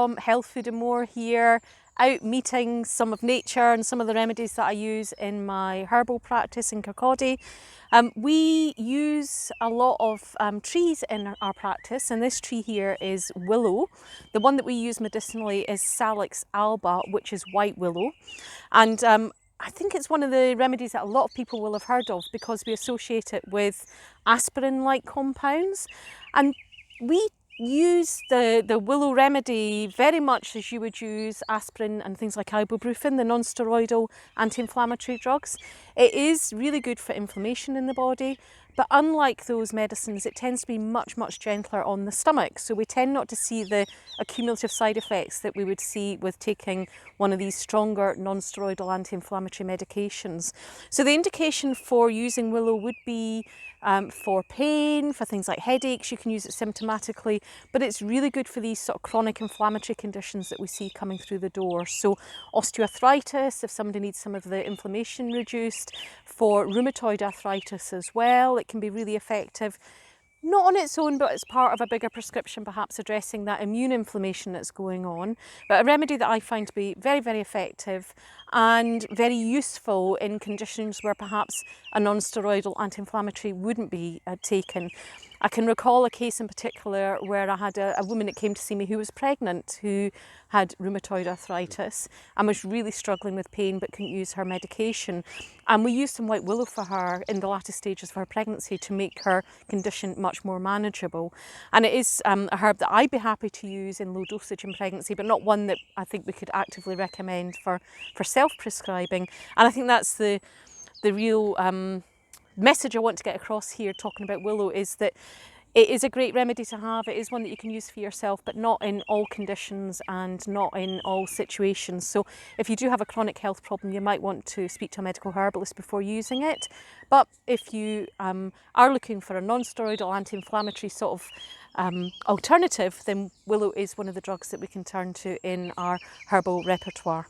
from Health, Food and More here, out meeting some of nature and some of the remedies that I use in my herbal practice in Kirkcaldy. We use a lot of trees in our practice, and this tree here is willow. The one that we use medicinally is salix alba, which is white willow. And I think it's one of the remedies that a lot of people will have heard of because we associate it with aspirin-like compounds. And we use the willow remedy very much as you would use aspirin and things like ibufrofen, the non-steroidal anti-inflammatory drugs. It is really good for inflammation in the body, but unlike those medicines, it tends to be much, much gentler on the stomach. So we tend not to see the accumulative side effects that we would see with taking one of these stronger non-steroidal anti-inflammatory medications. So the indication for using willow would be for pain, for things like headaches. You can use it symptomatically, but it's really good for these sort of chronic inflammatory conditions that we see coming through the door. So osteoarthritis, if somebody needs some of the inflammation reduced, for rheumatoid arthritis as well, it can be really effective. Not on its own, but as part of a bigger prescription, perhaps addressing that immune inflammation that's going on. But a remedy that I find to be very, very effective and very useful in conditions where perhaps a non-steroidal anti-inflammatory wouldn't be taken. I can recall a case in particular where I had a woman that came to see me who was pregnant, who had rheumatoid arthritis and was really struggling with pain but couldn't use her medication. And we used some white willow for her in the latter stages of her pregnancy to make her condition much more manageable. And it is a herb that I'd be happy to use in low dosage in pregnancy, but not one that I think we could actively recommend for self-prescribing. And I think that's the real message I want to get across here talking about willow, is that it is a great remedy to have. It is one that you can use for yourself, but not in all conditions and not in all situations. So if you do have a chronic health problem, you might want to speak to a medical herbalist before using it. But if you are looking for a non-steroidal anti-inflammatory sort of alternative, then willow is one of the drugs that we can turn to in our herbal repertoire.